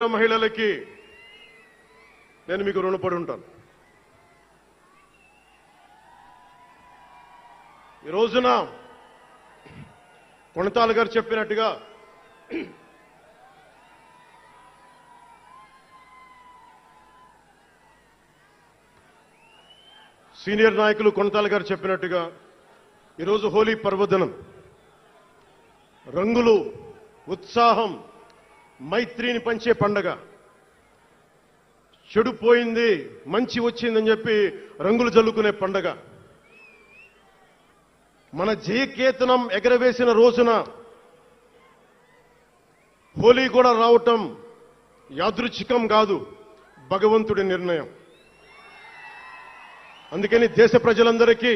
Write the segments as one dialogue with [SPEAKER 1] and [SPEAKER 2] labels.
[SPEAKER 1] మహిళలకి నేను మీకు రుణపడి ఉంటాను. ఈ రోజున కొణతాల గారు చెప్పినట్టుగా సీనియర్ నాయకులు కొణతాల గారు చెప్పినట్టుగా ఈరోజు హోలీ పర్వదినం. రంగులు, ఉత్సాహం, మైత్రిని పంచే పండగ. చెడు పోయింది, మంచి వచ్చిందని చెప్పి రంగులు జల్లుకునే పండగ. మన జయకేతనం ఎగరవేసిన రోజున హోలీ కూడా రావటం యాదృచ్ఛికం కాదు, భగవంతుడి నిర్ణయం. అందుకని దేశ ప్రజలందరికీ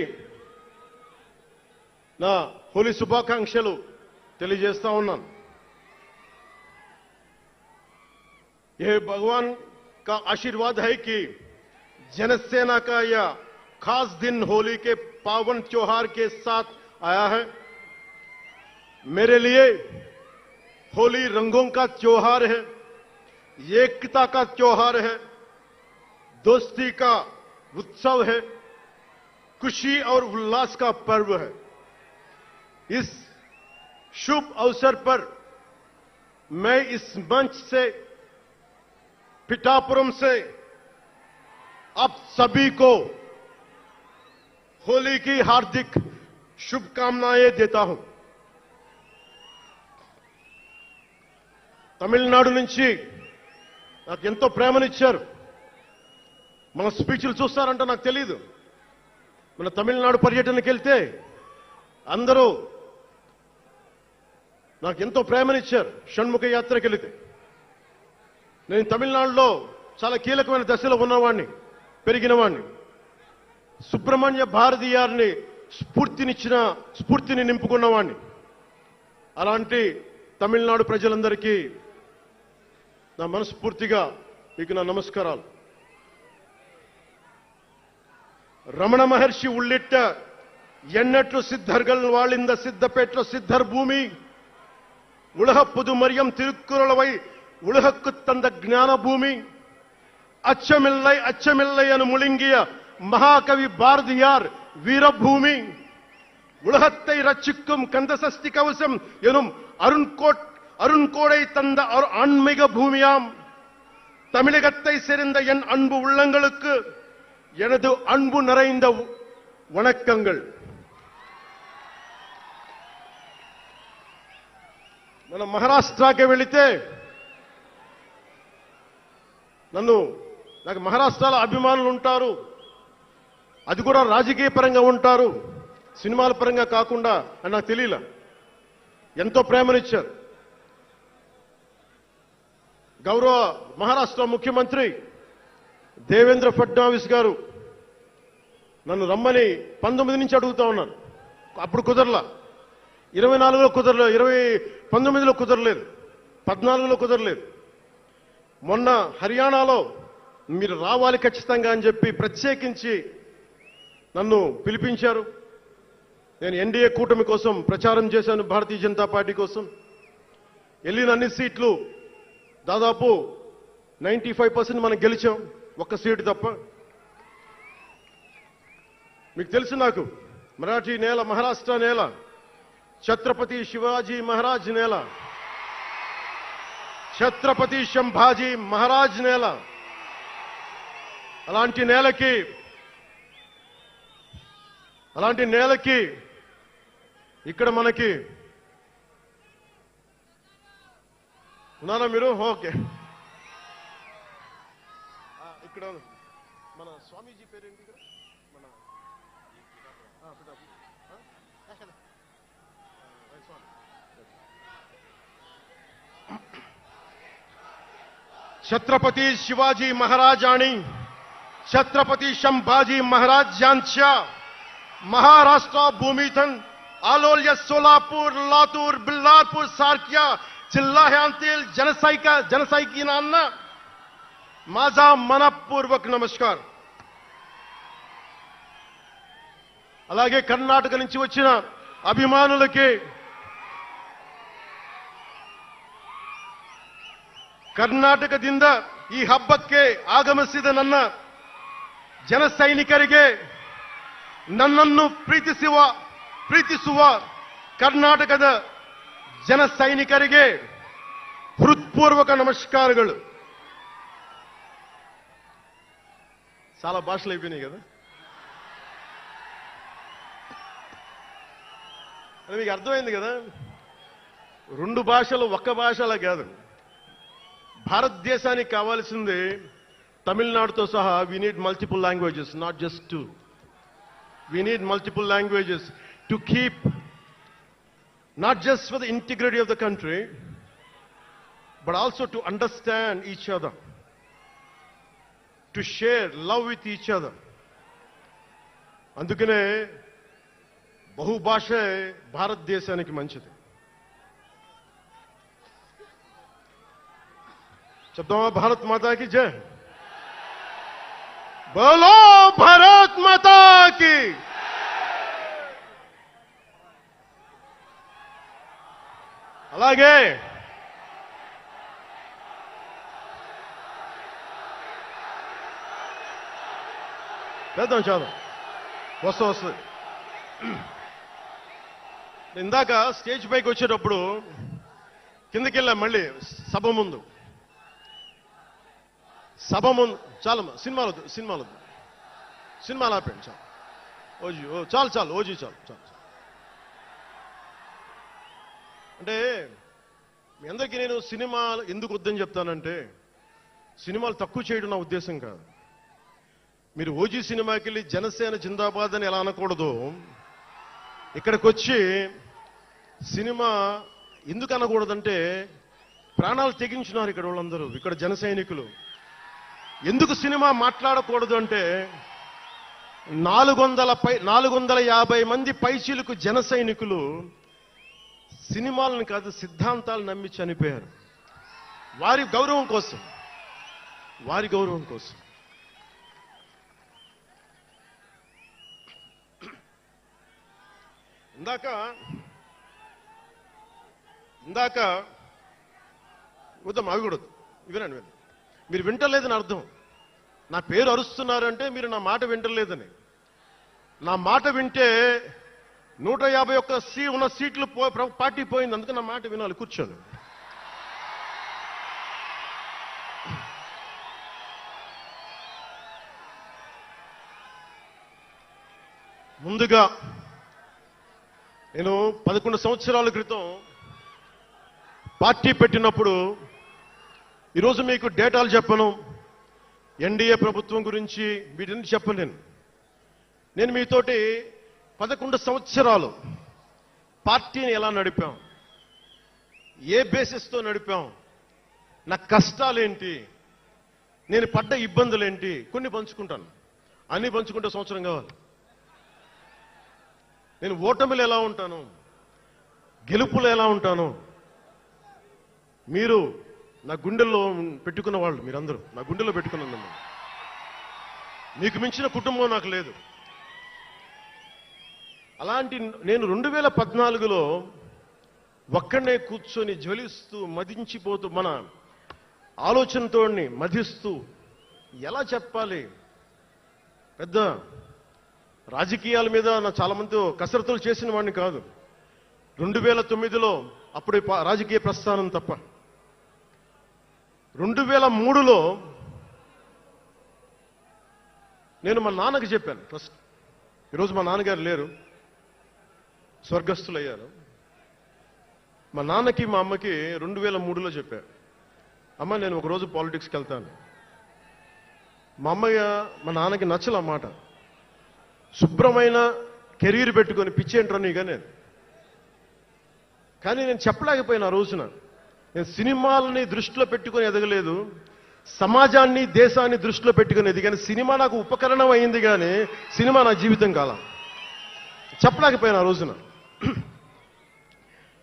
[SPEAKER 1] నా హోలీ శుభాకాంక్షలు తెలియజేస్తా ఉన్నాను. यह भगवान का आशीर्वाद है कि जनसेना का यह खास दिन होली के पावन त्योहार के साथ आया है. मेरे लिए होली रंगों का त्योहार है, एकता का त्योहार है, दोस्ती का उत्सव है, खुशी और उल्लास का पर्व है. इस शुभ अवसर पर मैं इस मंच से, पिठापुरम से आप सभी को होली की हार्दिक शुभकामनाएं देता हूं. తమిళనాడు నుంచి నాకు ఎంతో ప్రేమనిచ్చారు. మన స్పీచ్లు చూస్తారంటే నాకు తెలియదు. మన తమిళనాడు పర్యటనకి వెళ్తే అందరూ నాకు ఎంతో ప్రేమనిచ్చారు. షణ్ముఖ యాత్రకి వెళితే నేను తమిళనాడులో చాలా కీలకమైన దశలో ఉన్నవాడిని, పెరిగినవాడిని. సుబ్రహ్మణ్య భారతీయారిని స్ఫూర్తిని నింపుకున్నవాడిని. అలాంటి తమిళనాడు ప్రజలందరికీ నా మనస్ఫూర్తిగా మీకు నా నమస్కారాలు. రమణ మహర్షి ఉళ్ళిట్ట ఎన్నట్లు సిద్ధర్గల్ వాళింద సిద్ధపేట్ల సిద్ధర్ భూమి ఉలహప్పుదు మరియం తిరుక్కురళవై உலகக்கு தந்த ஞான பூமி அச்சமில்லை அச்சமில்லை என முழுங்கிய மகாகவி பாரதியார் வீரபூமி உலகத்தை ரட்சிக்கும் கந்தசஷ்டி கவசம் எனும் அருண்கோடை தந்த ஆன்மீக பூமியாம் தமிழகத்தை சேர்ந்த என் அன்பு உள்ளங்களுக்கு எனது அன்பு நிறைந்த வணக்கங்கள். మన మహారాష్ట్రకి వెళితే నాకు మహారాష్ట్రలో అభిమానులు ఉంటారు. అది కూడా రాజకీయ పరంగా ఉంటారు, సినిమాల పరంగా కాకుండా అని నాకు తెలియలా. ఎంతో ప్రేమనిచ్చారు. గౌరవ మహారాష్ట్ర ముఖ్యమంత్రి దేవేంద్ర ఫడ్నవీస్ గారు నన్ను రమ్మని 19 నుంచి అడుగుతా ఉన్నారు. అప్పుడు కుదరలా, 24లో కుదరలేదు, 19లో కుదరలేదు, 14లో కుదరలేదు. మొన్న హర్యానాలో మీరు రావాలి ఖచ్చితంగా అని చెప్పి ప్రత్యేకించి నన్ను పిలిపించారు. నేను ఎన్డీఏ కూటమి కోసం ప్రచారం చేశాను, భారతీయ జనతా పార్టీ కోసం. వెళ్ళిన అన్ని సీట్లు దాదాపు 95% మనం గెలిచాం, ఒక్క సీటు తప్ప. మీకు తెలుసు, నాకు మరాఠీ నేల, మహారాష్ట్ర నేల, ఛత్రపతి శివాజీ మహారాజ్ నేల, ఛత్రపతి సంభాజీ మహారాజ్ నేల. అలాంటి నేలకి ఇక్కడ మనకి ఉన్నారా మీరు? ఓకే. ఇక్కడ మన స్వామీజీ పేరేంటి? మన छत्रपती शिवाजी महाराज आणि छत्रपती संभाजी महाराज यांच्या महाराष्ट्र भूमीतून आलोल्य सोलापूर, लातूर, बिल्लारपूर सारख्या जिल्ह्यांतील जनसैनिकांना माझा मनपूर्वक नमस्कार. అలాగే కర్ణాటక నుంచి వచ్చిన అభిమానులకి ಕರ್ನಾಟಕದಿಂದ ಈ ಹಬ್ಬಕ್ಕೆ ಆಗಮಿಸಿದ ನನ್ನ ಜನ ಸೈನಿಕರಿಗೆ, ನನ್ನನ್ನು ಪ್ರೀತಿಸುವ ಕರ್ನಾಟಕದ జన సైనికರಿಗೆ హృత్పూర్వక నమస్కారాలు. చాలా భాషలు అయిపోయినాయి కదా. అది మీకు అర్థమైంది కదా. రెండు భాషలు ఒక్క భాషలా కాదు. భారతదేశానికి కావాల్సింది తమిళనాడుతో సహా we need multiple languages, not just two. We need multiple languages to keep, not just for the integrity of the country, but also to understand each other, to share love with each other. అందుకనే బహుభాష భారతదేశానికి మంచిది. చెప్తామా భారత్ మాతా కి జై. బోలో భారత్ మాతా కి. అలాగే చేద్దాం చేద్దాం వస్తుంది. ఇందాక స్టేజ్ పైకి వచ్చేటప్పుడు కిందకి వెళ్ళా. మళ్ళీ సభ ముందు చాలు సినిమాలు ఆపండి. చాలు ఓజీ చాలు. అంటే మీ అందరికీ నేను సినిమాలు ఎందుకు వద్దని చెప్తానంటే, సినిమాలు తక్కువ చేయడం నా ఉద్దేశం కాదు. మీరు ఓజీ సినిమాకి వెళ్ళి జనసేన జిందాబాద్ అని ఎలా అనకూడదు, ఇక్కడికి వచ్చి సినిమా ఎందుకు అనకూడదంటే, ప్రాణాలు తెగించినారు ఇక్కడ వాళ్ళందరూ, ఇక్కడ జన సైనికులు. ఎందుకు సినిమా మాట్లాడకూడదు అంటే, 450 మంది పైచీలకు జన సైనికులు సినిమాలను కాదు సిద్ధాంతాలు నమ్మి చనిపోయారు. వారి గౌరవం కోసం. ఇందాక వద్దాం, అవి కూడా వినండి. మీరు వింటలేదని అర్థం. నా పేరు అరుస్తున్నారంటే మీరు నా మాట వింటలేదని. నా మాట వింటే 151 ఉన్న సీట్లు పార్టీ పోయింది. అందుకే నా మాట వినాలి. కూర్చోండి. ముందుగా నేను 11 సంవత్సరాల క్రితం పార్టీ పెట్టినప్పుడు, ఈరోజు మీకు డేటాలు చెప్పను, ఎన్డీఏ ప్రభుత్వం గురించి వీటిని చెప్పలేను. నేను మీతోటి 11 సంవత్సరాలు పార్టీని ఎలా నడిపాం, ఏ బేసిస్తో నడిపాం, నా కష్టాలేంటి, నేను పడ్డ ఇబ్బందులేంటి, కొన్ని పంచుకుంటాను. అన్ని పంచుకుంటే సంవత్సరం కావాలి. నేను ఓటమిలు ఎలా ఉంటాను, గెలుపులు ఎలా ఉంటాను, మీరు నా గుండెల్లో పెట్టుకున్న వాళ్ళు, మీరందరూ నా గుండెల్లో పెట్టుకున్న, మీకు మించిన కుటుంబం నాకు లేదు. అలాంటి నేను 2014లో ఒక్కడనే కూర్చొని జ్వలిస్తూ మదించిపోతూ, మన ఆలోచనతో మధిస్తూ, ఎలా చెప్పాలి, పెద్ద రాజకీయాల మీద నా చాలా మంది కసరత్తులు చేసిన వాడిని కాదు. 2009లో అప్పుడు రాజకీయ ప్రస్థానం తప్ప. 2003లో నేను మా నాన్నకి చెప్పాను ఫస్ట్. ఈరోజు మా నాన్నగారు లేరు, స్వర్గస్థులయ్యారు. మా నాన్నకి మా అమ్మకి 2003లో చెప్పాను, అమ్మ నేను ఒకరోజు పాలిటిక్స్కి వెళ్తాను. మా నాన్నకి నచ్చల మాట. శుభ్రమైన కెరీర్ పెట్టుకొని పిచ్చేంట్రా నీగా కానీ నేను చెప్పలేకపోయినా. ఆ రోజున నేను సినిమాలని దృష్టిలో పెట్టుకొని ఎదగలేదు, సమాజాన్ని దేశాన్ని దృష్టిలో పెట్టుకొని ఎదిగాను. సినిమా నాకు ఉపకరణం అయింది కానీ సినిమా నా జీవితం కాలం. చెప్పలేకపోయినా ఆ రోజున.